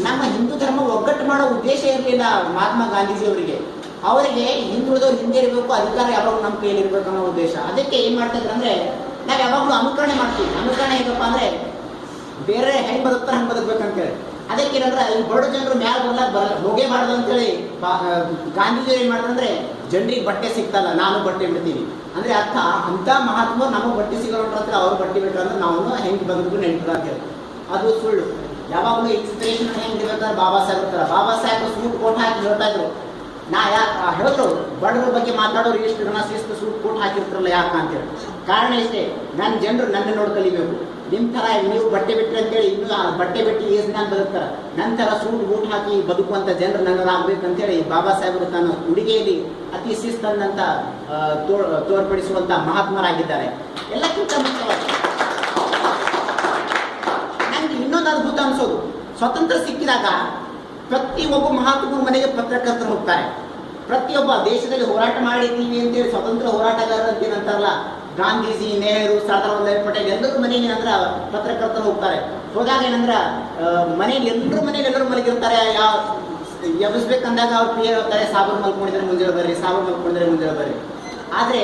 ನಮ್ಮ ಹಿಂದೂ ಧರ್ಮ ಒಗ್ಗಟ್ಟು ಮಾಡೋ ಉದ್ದೇಶ ಇರಲಿಲ್ಲ ಮಹಾತ್ಮ ಗಾಂಧೀಜಿಯವರಿಗೆ. ಅವರಿಗೆ ಹಿಂದುಳಿದವ್ರು ಹಿಂದೆ ಇರಬೇಕು, ಅಧಿಕಾರ ಯಾವಾಗಲೂ ನಮ್ಮ ಕೈಯಲ್ಲಿ ಇರಬೇಕು ಅನ್ನೋ ಉದ್ದೇಶ. ಅದಕ್ಕೆ ಏನ್ ಮಾಡ್ತಾ ಇದ್ರು ಅಂದ್ರೆ ನಾವು ಯಾವಾಗಲೂ ಅನುಕರಣೆ ಮಾಡ್ತೀವಿ. ಅನುಕರಣೆ ಹೇಗಪ್ಪ ಅಂದ್ರೆ ಬೇರೆ ಹೆಂಗ್ ಬದುಕ್ತಾರೆ ಹಂಗೆ ಬದುಕ್ಬೇಕಂತೇಳಿ. ಅದಕ್ಕೆ ಏನಂದ್ರೆ ಈ ಬಡ ಜನರು ಮ್ಯಾಲ ಬರ್ಲಾಕ ಹೋಗೇಬಾರ್ದು ಅಂತೇಳಿ ಗಾಂಧೀಜಿ ಏನ್ ಮಾಡಿದ್ರೆ ಜನರಿಗೆ ಬಟ್ಟೆ ಸಿಗ್ತಲ್ಲ, ನಾನು ಬಟ್ಟೆ ಬಿಡ್ತೀನಿ ಅಂದ್ರೆ ಅರ್ಥ ಅಂತ ಮಹಾತ್ಮ ನಮಗೆ ಬಟ್ಟೆ ಸಿಗೋಣ ಅವ್ರು ಬಟ್ಟೆ ಬಿಟ್ರು ಅಂದ್ರೆ ನಾವು ಹೆಂಗ್ ಬದುಕು ನೆನಪು ಅಂತೇಳಿ. ಅದು ಸುಳ್ಳು. ಯಾವಾಗಲೂ ಇನ್ಸ್ಪಿರೇಷನ್ ಹೆಂಗ್ ಇರ್ತಾರೆ ಬಾಬಾ ಸಾಹೇಬ್ ಇರ್ತಾರೆ. ಬಾಬಾ ಸಾಹೇಬ್ ಸೂಟ್ ಕೋಟ್ ಹಾಕಿ ಹೇಳ್ತಾ ಇದ್ರು, ನಾ ಯಾಕೆ ಹೇಳಿದ್ರು ಬಡವ್ರ ಬಗ್ಗೆ ಮಾತಾಡೋರು ಎಷ್ಟು ಜನ ಶಿಸ್ತು ಸೂಟ್ ಕೋಟ್ ಹಾಕಿರ್ತಾರಲ್ಲ ಯಾಕೆ ಅಂತೇಳಿ. ಕಾರಣ ಇಷ್ಟೇ, ನನ್ನ ಜನರು ನನ್ನ ನೋಡಿ ಕಲಿಬೇಕು. ನಿಮ್ಮ ಥರ ನೀವು ಬಟ್ಟೆ ಬಿಟ್ಟರೆ ಅಂತೇಳಿ ಇನ್ನೂ ಬಟ್ಟೆ ಬಿಟ್ಟು ಏಸ್ ದಿನ ಬದುಕ್ತಾರೆ, ನಂತರ ಸೂಟ್ ಬೂಟ್ ಹಾಕಿ ಬದುಕುವಂಥ ಜನರು ನನ್ನದಾಗಬೇಕಂತೇಳಿ ಬಾಬಾ ಸಾಹೇಬರು ತನ್ನ ಉಡುಗೆಯಲ್ಲಿ ಅತಿ ಶಿಸ್ತನ್ನಂತ ತೋರ್ಪಡಿಸುವಂಥ ಮಹಾತ್ಮರಾಗಿದ್ದಾರೆ. ಎಲ್ಲಕ್ಕಿಂತ ಮುಖ್ಯವಾಗಿ ನನಗೆ ಇನ್ನೊಂದು ಅದ್ಭುತ ಅನಿಸೋದು, ಸ್ವತಂತ್ರ ಸಿಕ್ಕಿದಾಗ ಪ್ರತಿಯೊಬ್ಬ ಮಹಾತ್ಮರ ಮನೆಗೆ ಪತ್ರಕರ್ತರು ಹೋಗ್ತಾರೆ. ಪ್ರತಿಯೊಬ್ಬ ದೇಶದಲ್ಲಿ ಹೋರಾಟ ಮಾಡಿದ್ದೀವಿ ಅಂತೇಳಿ ಸ್ವತಂತ್ರ ಹೋರಾಟಗಾರರು ಅಂತ ಏನಂತಾರಲ್ಲ, ಗಾಂಧೀಜಿ, ನೆಹರು, ಸರ್ದಾರ್ ವಲ್ಲಭಾಯ್ ಪಟೇಲ್ ಎಲ್ಲರೂ ಮನೆಗೆ ಏನಂದ್ರೆ ಪತ್ರಕರ್ತರು ಹೋಗ್ತಾರೆ. ಹೋದಾಗ ಏನಂದ್ರೆ ಮನೇಲಿ ಎಲ್ಲರೂ ಮಲಗಿರ್ತಾರೆ. ಎಬ್ಬಿಸ್ಬೇಕಂದಾಗ ಅವ್ರು ಪ್ರಿಯ ಹೇಳ್ತಾರೆ, ಸಾಬರ್ ಮಲ್ಕೊಂಡಿದ್ರೆ ಮುಂಜಾನೆ ಬರ್ರಿ, ಸಾಬರ್ ಮಲ್ಕೊಂಡಿದ್ರೆ ಮುಂಜಾನೆ ಬರ್ರಿ. ಆದ್ರೆ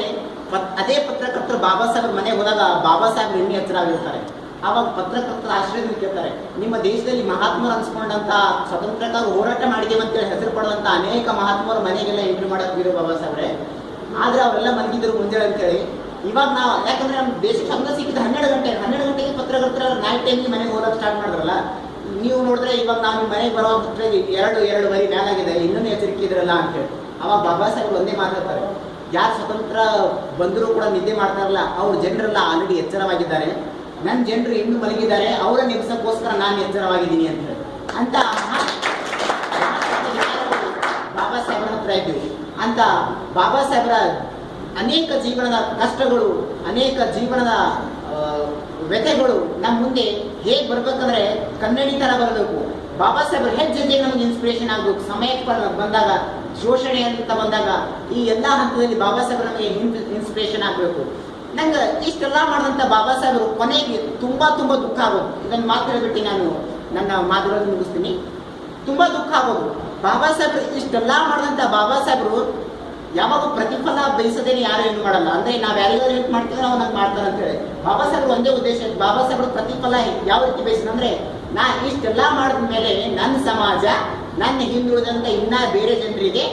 ಅದೇ ಪತ್ರಕರ್ತರು ಬಾಬಾ ಸಾಹೇಬ್ ಮನೆಗೆ ಹೋದಾಗ ಬಾಬಾ ಸಾಹೇಬ್ ಇನ್ನೂ ಎಚ್ಚರಾಗಿರ್ತಾರೆ. ಆವಾಗ ಪತ್ರಕರ್ತರ ಆಶ್ರಯದಿಂದ ಕೇಳ್ತಾರೆ, ನಿಮ್ಮ ದೇಶದಲ್ಲಿ ಮಹಾತ್ಮರು ಅನ್ಸ್ಕೊಂಡಂತ ಸ್ವತಂತ್ರಕ್ಕಾಗಿ ಹೋರಾಟ ಮಾಡಿದೇವೆ ಅಂತೇಳಿ ಹೆಸರು ಪಡುವಂತ ಅನೇಕ ಮಹಾತ್ಮರು ಮನೆಗೆಲ್ಲ ಎಂಟ್ರಿ ಮಾಡಕ್ ಬಾಬಾ ಸಾಹೇಬ್ರೆ, ಆದ್ರೆ ಅವರೆಲ್ಲ ಮಲಗಿದ್ರು ಮುಂಜಾನೆ ಅಂತೇಳಿ. ಇವಾಗ ನಾವು ಯಾಕಂದ್ರೆ ನಮ್ಮ ದೇಶಕ್ಕೆ ಹಂಗ ಸಿಕ್ಕಿದ 12 ಗಂಟೆಗೆ ಪತ್ರಕರ್ತರ ನೈಟ್ ಟೈಮ್ಗೆ ಮನೆಗೆ ಹೋಗಕ್ಕೆ ಸ್ಟಾರ್ಟ್ ಮಾಡಿದ್ರಲ್ಲ, ನೀವು ನೋಡಿದ್ರೆ ಇವಾಗ ನಾನು ಮನೆಗೆ ಬರೋ ಎರಡು ಬರಿ ಮ್ಯಾಲಾಗಿದೆ, ಇನ್ನೂ ಎಚ್ಚರಿಕೆ ಇದ್ರಲ್ಲ ಅಂತ ಹೇಳಿ. ಅವಾಗ ಬಾಬಾ ಸಾಹೇಬ್ ಒಂದೇ ಮಾತಾಡ್ತಾರೆ, ಯಾರು ಸ್ವತಂತ್ರ ಬಂದರೂ ಕೂಡ ನಿದ್ದೆ ಮಾಡ್ತಾರಲ್ಲ ಅವ್ರ ಜನರೆಲ್ಲ ಆಲ್ರೆಡಿ ಎಚ್ಚರವಾಗಿದ್ದಾರೆ, ನನ್ನ ಜನರು ಇನ್ನೂ ಮಲಗಿದ್ದಾರೆ, ಅವರ ನೆನೆಸೋಕ್ಕೋಸ್ಕರ ನಾನು ಎಚ್ಚರವಾಗಿದ್ದೀನಿ ಅಂತ ಹೇಳಿ ಅಂತ ಬಾಬಾ ಸಾಹೇಬ್ರ ಹತ್ರ ಇದ್ದೀವಿ. ಅಂತ ಬಾಬಾ ಸಾಹೇಬ್ರ ಅನೇಕ ಜೀವನದ ಕಷ್ಟಗಳು, ಅನೇಕ ಜೀವನದ ವ್ಯಥೆಗಳು ನಮ್ಮ ಮುಂದೆ ಹೇಗೆ ಬರ್ಬೇಕಂದ್ರೆ ಕನ್ನಡಿ ಥರ ಬರಬೇಕು. ಬಾಬಾ ಸಾಹೇಬ್ರ ಹೆಜ್ಜೆ ನಮಗೆ ಇನ್ಸ್ಪಿರೇಷನ್ ಆಗಬೇಕು. ಸಮಯಕ್ಕೆ ಬಂದಾಗ, ಶೋಷಣೆ ಅಂತ ಬಂದಾಗ, ಈ ಎಲ್ಲ ಹಂತದಲ್ಲಿ ಬಾಬಾ ಸಾಹೇಬ್ರ ನಮಗೆ ಇನ್ಸ್ಪಿರೇಷನ್ ಆಗಬೇಕು. ನಂಗೆ ಇಷ್ಟೆಲ್ಲ ಮಾಡಿದಂಥ ಬಾಬಾ ಸಾಹೇಬರು ಕೊನೆಗೆ ತುಂಬ ದುಃಖ ಆಗೋದು. ಇದನ್ನು ಮಾತು ಹೇಳ್ಬಿಟ್ಟು ನಾನು ನನ್ನ ಮಾತುಗಳನ್ನು ಮುಗಿಸ್ತೀನಿ. ತುಂಬ ದುಃಖ ಆಗೋದು. ಬಾಬಾ ಸಾಹೇಬ್ರು ಇಷ್ಟೆಲ್ಲ ಮಾಡಿದಂಥ ಬಾಬಾ ಸಾಹೇಬರು ಯಾವಾಗ ಪ್ರತಿಫಲ ಬಯಸದೇನೆ ಯಾರು ಏನು ಮಾಡಲ್ಲ. ಅಂದರೆ ನಾವು ಯಾರಿಗಾರು ಹೆಲ್ಪ್ ಮಾಡ್ತೀವಿ ನಾವು ನಂಗೆ ಮಾಡ್ತಾರೆ ಅಂತ ಹೇಳಿ. ಬಾಬಾ ಸಾಹೇಬ್ರು ಒಂದೇ ಉದ್ದೇಶ, ಬಾಬಾ ಸಾಹೇಬ್ರು ಪ್ರತಿಫಲ ಯಾವ ರೀತಿ ಬಯಸಿದ್ರೆ, ನಾ ಇಷ್ಟೆಲ್ಲ ಮಾಡಿದ ಮೇಲೆ ನನ್ನ ಸಮಾಜ, ನನ್ನ ಹಿಂದುಳಿದಂಥ ಇನ್ನೂ ಬೇರೆ ಜನರಿಗೆ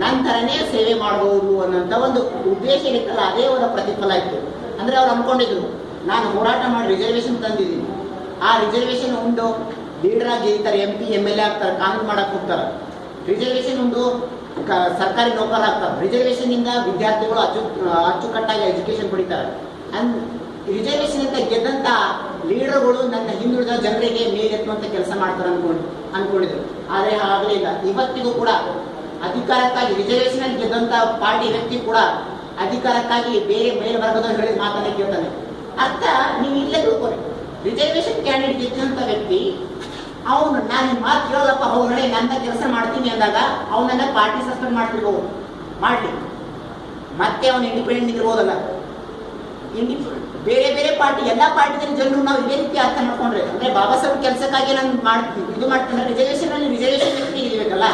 ನನ್ನ ಥರನೇ ಸೇವೆ ಮಾಡ್ಬೋದು ಅನ್ನೋಂಥ ಒಂದು ಉದ್ದೇಶ ಇರುತ್ತಲ್ಲ, ಅದೇ ಅವರ ಪ್ರತಿಫಲ ಇತ್ತು. ಅಂದರೆ ಅವ್ರು ಅಂದ್ಕೊಂಡಿದ್ರು, ನಾನು ಹೋರಾಟ ಮಾಡಿ ರಿಸರ್ವೇಷನ್ ತಂದಿದ್ದೀನಿ, ಆ ರಿಸರ್ವೇಷನ್ ಉಂಡು ಲೀಡರ್ ಆಗಿ ಗೆಲ್ತಾರೆ, MP MLA ಆಗ್ತಾರೆ, ಕಾನೂನು ಮಾಡಕ್ಕೆ ಹೋಗ್ತಾರೆ. ರಿಸರ್ವೇಷನ್ ಉಂಡು ಸರ್ಕಾರಿ ನೌಕರ ಆಗ್ತಾರೆ. ರಿಸರ್ವೇಷನ್ ಇಂದ ವಿದ್ಯಾರ್ಥಿಗಳು ಅಚ್ಚುಕಟ್ಟಾಗಿ ಎಜುಕೇಶನ್ ಪಡಿತಾರೆ. ರಿಸರ್ವೇಷನ್ ಇಂದ ಗೆದ್ದಂತ ಲೀಡರ್ಗಳು ನನ್ನ ಹಿಂದುಳಿದ ಜನರಿಗೆ ಮೇಲೆತ್ತುವಂತ ಕೆಲಸ ಮಾಡ್ತಾರೆ ಅನ್ಕೊಂಡಿದ್ರು. ಆದರೆ ಆಗಲಿಲ್ಲ. ಇವತ್ತಿಗೂ ಕೂಡ ಅಧಿಕಾರಕ್ಕಾಗಿ ರಿಸರ್ವೇಷನ್ ಅಲ್ಲಿ ಗೆದ್ದಂತ ಪಾರ್ಟಿ ವ್ಯಕ್ತಿ ಕೂಡ ಅಧಿಕಾರಕ್ಕಾಗಿ ಬೇರೆ ಮೇಲ್ವರ್ಗದ ಹೇಳಿದ ಮಾತನ್ನ ಕೇಳ್ತಾನೆ. ಅರ್ಥ ನೀವು ಇಲ್ಲೇ ತಿಳ್ಕೊಳ್ಳಿ, ರಿಸರ್ವೇಷನ್ ಕ್ಯಾಂಡಿಡೇಟ್ ಗೆದ್ದಂತ ವ್ಯಕ್ತಿ ಅವನು ನಾನು ಮಾತು ಕೇಳೋದಪ್ಪ ಹೊರಗಡೆ ನನ್ನ ಕೆಲಸ ಮಾಡ್ತೀನಿ ಅಂದಾಗ ಅವನನ್ನ ಪಾರ್ಟಿ ಸಸ್ಪೆಂಡ್ ಮಾಡ್ತಿರ್ಬೋದು, ಮಾಡಲಿ, ಮತ್ತೆ ಅವನು ಇಂಡಿಪೆಂಡೆಂಟ್ ಇರ್ಬೋದಲ್ಲ. ಬೇರೆ ಪಾರ್ಟಿ, ಎಲ್ಲ ಪಾರ್ಟಿದಲ್ಲಿ ಜನರು ನಾವು ಇದೇ ರೀತಿ ಅರ್ಥ ಮಾಡ್ಕೊಂಡ್ರೆ, ಅಂದ್ರೆ ಬಾಬಾ ಸಾಹೇಬ್ ಕೆಲಸಕ್ಕಾಗಿ ನಾನು ಇದು ಮಾಡ್ತೀನಿ, ರಿಸರ್ವೇಷನ್ ವ್ಯಕ್ತಿ ಇರ್ಬೇಕಲ್ಲ,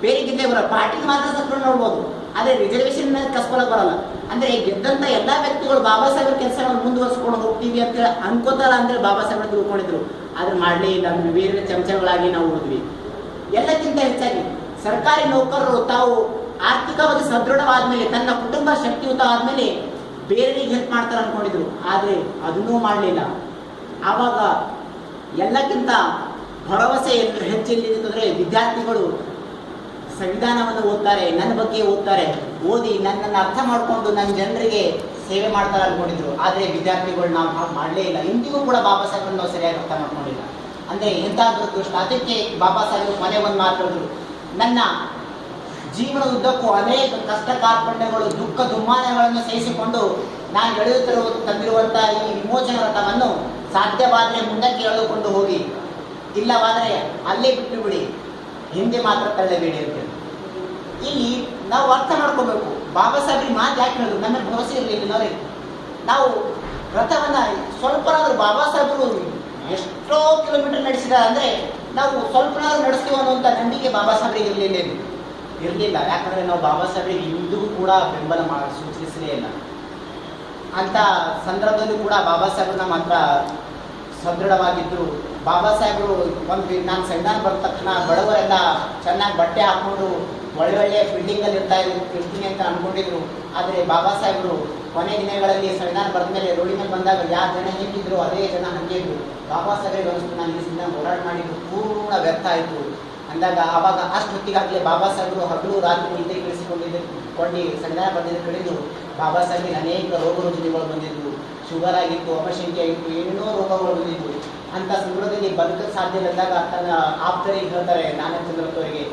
ಬೇರೆ ಗೆದ್ದೇ ಬರೋ ಪಾರ್ಟಿಗೆ ಮಾತ್ರ ಸಸ್ಪೆಂಡ್ ನೋಡ್ಬೋದು, ಆದರೆ ರಿಸರ್ವೇಷನ್ ಕಸ್ಕೊಳಕ್ ಬರಲ್ಲ. ಅಂದ್ರೆ ಗೆದ್ದಂತ ಎಲ್ಲಾ ವ್ಯಕ್ತಿಗಳು ಬಾಬಾ ಸಾಹೇಬ್ ಕೆಲಸವನ್ನು ಮುಂದುವರ್ಸ್ಕೊಂಡು ಹೋಗ್ತೀವಿ ಅಂತ ಅನ್ಕೋತಾರ ಅಂದ್ರೆ ಬಾಬಾ ಸಾಹೇಬ್ ತಿಳ್ಕೊಂಡಿದ್ರು. ಆದ್ರೆ ಮಾಡಲೇ ಇಲ್ಲ. ಬೇರೆ ಚಮಚಗಳಾಗಿ ನಾವು ಉಳಿದ್ವಿ. ಎಲ್ಲಕ್ಕಿಂತ ಹೆಚ್ಚಾಗಿ ಸರ್ಕಾರಿ ನೌಕರರು ತಾವು ಆರ್ಥಿಕವಾಗಿ ಸದೃಢವಾದ್ಮೇಲೆ, ತನ್ನ ಕುಟುಂಬ ಶಕ್ತಿಯುತ ಆದ್ಮೇಲೆ ಬೇರೆಯವರಿಗೆ ಹೆಲ್ಪ್ ಮಾಡ್ತಾರೆ ಅನ್ಕೊಂಡಿದ್ರು. ಆದ್ರೆ ಅದನ್ನೂ ಮಾಡಲಿಲ್ಲ. ಆವಾಗ ಎಲ್ಲಕ್ಕಿಂತ ಭರವಸೆ ಹೆಚ್ಚೆಲ್ಲಿರ್ತಂದ್ರೆ, ವಿದ್ಯಾರ್ಥಿಗಳು ಸಂವಿಧಾನವನ್ನು ಓದ್ತಾರೆ, ನನ್ನ ಬಗ್ಗೆ ಓದ್ತಾರೆ, ಓದಿ ನನ್ನನ್ನು ಅರ್ಥ ಮಾಡಿಕೊಂಡು ನನ್ನ ಜನರಿಗೆ ಸೇವೆ ಮಾಡ್ತಾರೆ ಅನ್ಕೊಂಡಿದ್ರು. ಆದರೆ ವಿದ್ಯಾರ್ಥಿಗಳು ನಾವು ಮಾಡಲೇ ಇಲ್ಲ. ಇಂದಿಗೂ ಕೂಡ ಬಾಬಾ ಸಾಹೇಬ್ ನಾವು ಸರಿಯಾಗಿ ಅರ್ಥ ಮಾಡ್ಕೊಂಡಿಲ್ಲ. ಅಂದರೆ ಎಂಥ ದುಷ್ಟ. ಅದಕ್ಕೆ ಬಾಬಾ ಸಾಹೇಬ್ ಮನೆ ಒಂದು ಮಾತಾಡಿದ್ರು, ನನ್ನ ಜೀವನದ ಉದ್ದಕ್ಕೂ ಅನೇಕ ಕಷ್ಟ ಕಾರ್ಪಣ್ಯಗಳು, ದುಃಖ ದುಮ್ಮಾನಗಳನ್ನು ಸಹಿಸಿಕೊಂಡು ನಾನು ತಂದಿರುವಂಥ ಈ ವಿಮೋಚನ ರಥವನ್ನು ಸಾಧ್ಯವಾದರೆ ಮುಂದಕ್ಕೆ ಎಳೆದುಕೊಂಡು ಹೋಗಿ, ಇಲ್ಲವಾದರೆ ಅಲ್ಲೇ ಬಿಟ್ಟು ಬಿಡಿ, ಹಿಂದೆ ಮಾತ್ರ ತಳ್ಳಬೇಡಿ ಅಂತ. ಇಲ್ಲಿ ನಾವು ಅರ್ಥ ಮಾಡ್ಕೋಬೇಕು, ಬಾಬಾ ಸಾಹೇಬ್ರಿಗೆ ಮಾತು ಯಾಕೆ ಹೇಳಿದ್ರು, ನಮ್ಮ ಭರವಸೆ ಇರಲಿಲ್ಲ ಅವರಿಗೆ. ನಾವು ರಥವನ್ನ ಸ್ವಲ್ಪನಾದ್ರೂ ಬಾಬಾ ಸಾಹೇಬರು ಎಷ್ಟೋ ಕಿಲೋಮೀಟರ್ ನಡೆಸಿದ್ದಾರೆ ಅಂದ್ರೆ ನಾವು ಸ್ವಲ್ಪನಾದ್ರೂ ನಡೆಸ್ತೀವಿ ಅನ್ನುವಂಥ ನಂಬಿಕೆ ಬಾಬಾ ಸಾಹೇಬ್ರಿಗೆ ಇರಲಿಲ್ಲ. ಯಾಕಂದ್ರೆ ನಾವು ಬಾಬಾ ಸಾಹೇಬ್ರಿಗೆ ಇಂದಿಗೂ ಕೂಡ ಬೆಂಬಲ ಸೂಚಿಸಲೇ ಇಲ್ಲ. ಅಂತ ಸಂದರ್ಭದಲ್ಲೂ ಕೂಡ ಬಾಬಾ ಸಾಹೇಬ್ರು ನಮ್ಮ ಹತ್ರ ಸದೃಢವಾಗಿದ್ರು. ಬಾಬಾ ಸಾಹೇಬರು ನಾನು ಸಂವಿಧಾನ ಬಂದ ತಕ್ಷಣ ಬಡವರೆಲ್ಲ ಚೆನ್ನಾಗಿ ಬಟ್ಟೆ ಹಾಕೊಂಡು ಒಳ್ಳೆ ಬಿಲ್ಡಿಂಗಲ್ಲಿ ಇರ್ತೀನಿ ಅಂತ ಅನ್ಕೊಂಡಿದ್ರು. ಆದರೆ ಬಾಬಾ ಸಾಹೇಬರು ಕೊನೆ ದಿನಗಳಲ್ಲಿ ಸಂವಿಧಾನ ಬರೆದ ಮೇಲೆ ರೋಡಿ ಮೇಲೆ ಬಂದಾಗ ಯಾರು ಜನ ಹೇಗಿದ್ರು ಅದೇ ಜನ ಹಂಗೆ ಇದ್ರು. ಬಾಬಾ ಸಾಹೇಬ್ ಅನಿಸ್ತು ನಾನು ಈ ಸಂವಿಧಾನ ಹೋರಾಟ ಮಾಡಿದ್ದು ಪೂರ್ಣ ವ್ಯರ್ಥ ಆಯಿತು ಅಂದಾಗ, ಆವಾಗ ಅಷ್ಟು ಹೊತ್ತಿಗಾಗಲೇ ಬಾಬಾ ಸಾಹೇಬರು ಹಗಲು ರಾತ್ರಿ ನಿದ್ದೆ ಕೊಂಡು ಸಂವಿಧಾನ ಬರೆದಿದ್ದು ಕಡಿದು ಬಾಬಾ ಸಾಹೇಬಿಗೆ ಅನೇಕ ರೋಗ ರುಜಿನಗಳು ಬಂದಿದ್ವು. ಶುಗರ್ ಆಗಿತ್ತು, ಅಪಶಂಕೆ ಆಗಿತ್ತು, ಏನೇನೋ ರೋಗಗಳು ಬಂದಿದ್ವು. ಅಂತ ಸಂದರ್ಭದಲ್ಲಿ ಬದುಕಕ್ಕೆ ಸಾಧ್ಯ ಇಲ್ಲದಾಗ ತನ್ನ ಆಪ್ತರಿಗೆ ಹೇಳ್ತಾರೆ ನಾನಚಂದ್ರತ್ತವರಿಗೆ,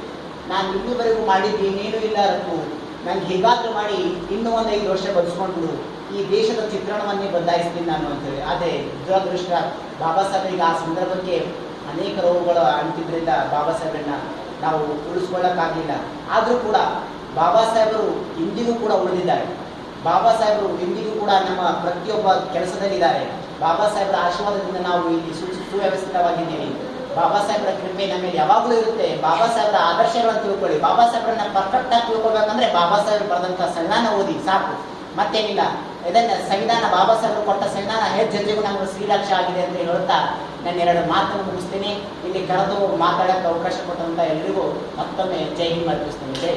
ನಾನು ಇಲ್ಲಿವರೆಗೂ ಮಾಡಿದ್ದು ಇನ್ನೇನು ಇಲ್ಲ ರಘು, ನಾನು ಹೇಗಾದ್ರೂ ಮಾಡಿ ಇನ್ನೂ ಒಂದು 5 ವರ್ಷ ಬದುಸ್ಕೊಂಡು ಈ ದೇಶದ ಚಿತ್ರಣವನ್ನೇ ಬದಲಾಯಿಸ್ತೀನಿ ನಾನು ಅಂತೇಳಿ. ಆದರೆ ದುರದೃಷ್ಟ ಬಾಬಾ ಸಾಹೇಬರಿಗೆ ಆ ಸಂದರ್ಭಕ್ಕೆ ಅನೇಕ ರೋಗಗಳು ಅಂಟಿದ್ರಿಂದ ಬಾಬಾ ಸಾಹೇಬರನ್ನ ನಾವು ಉಳಿಸ್ಕೊಳ್ಳೋಕ್ಕಾಗಲಿಲ್ಲ. ಆದರೂ ಕೂಡ ಬಾಬಾ ಸಾಹೇಬರು ಇಂದಿಗೂ ಕೂಡ ಉಳಿದಿದ್ದಾರೆ. ಬಾಬಾ ಸಾಹೇಬರು ಇಂದಿಗೂ ಕೂಡ ನಮ್ಮ ಪ್ರತಿಯೊಬ್ಬ ಕೆಲಸದಲ್ಲಿದ್ದಾರೆ. ಬಾಬಾ ಸಾಹೇಬರ ಆಶೀರ್ವಾದದಿಂದ ನಾವು ಇಲ್ಲಿ ಸುವ್ಯವಸ್ಥಿತವಾಗಿದ್ದೀವಿ. ಬಾಬಾ ಸಾಹೇಬರ ಕೃಪೆ ನಮ್ಮ ಮೇಲೆ ಯಾವಾಗಲೂ ಇರುತ್ತೆ. ಬಾಬಾ ಸಾಹೇಬರ ಆದರ್ಶಗಳನ್ನು ತಿಳ್ಕೊಳ್ಳಿ. ಬಾಬಾ ಸಾಹೇಬರನ್ನ ಪರ್ಫೆಕ್ಟ್ ಆಗಿ ತಿಳ್ಕೊಳ್ಬೇಕಂದ್ರೆ ಬಾಬಾ ಸಾಹೇಬರು ಬರೆದಂಥ ಸಂವಿಧಾನ ಓದಿ ಸಾಕು, ಮತ್ತೇನಿಲ್ಲ. ಇದನ್ನ ಸಂವಿಧಾನ, ಬಾಬಾ ಸಾಹೇಬರು ಕೊಟ್ಟ ಸಂವಿಧಾನ ಹೆಜ್ಜೆಗೂ ನಮಗೆ ಶ್ರೀರಕ್ಷೆ ಆಗಿದೆ ಅಂತ ಹೇಳ್ತಾ ನಾನು 2 ಮಾತನ್ನು ಮುಗಿಸ್ತೀನಿ. ಇಲ್ಲಿ ಕರೆದು ಮಾತಾಡೋಕ್ಕೆ ಅವಕಾಶ ಕೊಟ್ಟಂತ ಎಲ್ಲರಿಗೂ ಮತ್ತೊಮ್ಮೆ ಜೈ ಹಿಂದ್ ಅರ್ಪಿಸ್ತೀನಿ. ಜೈ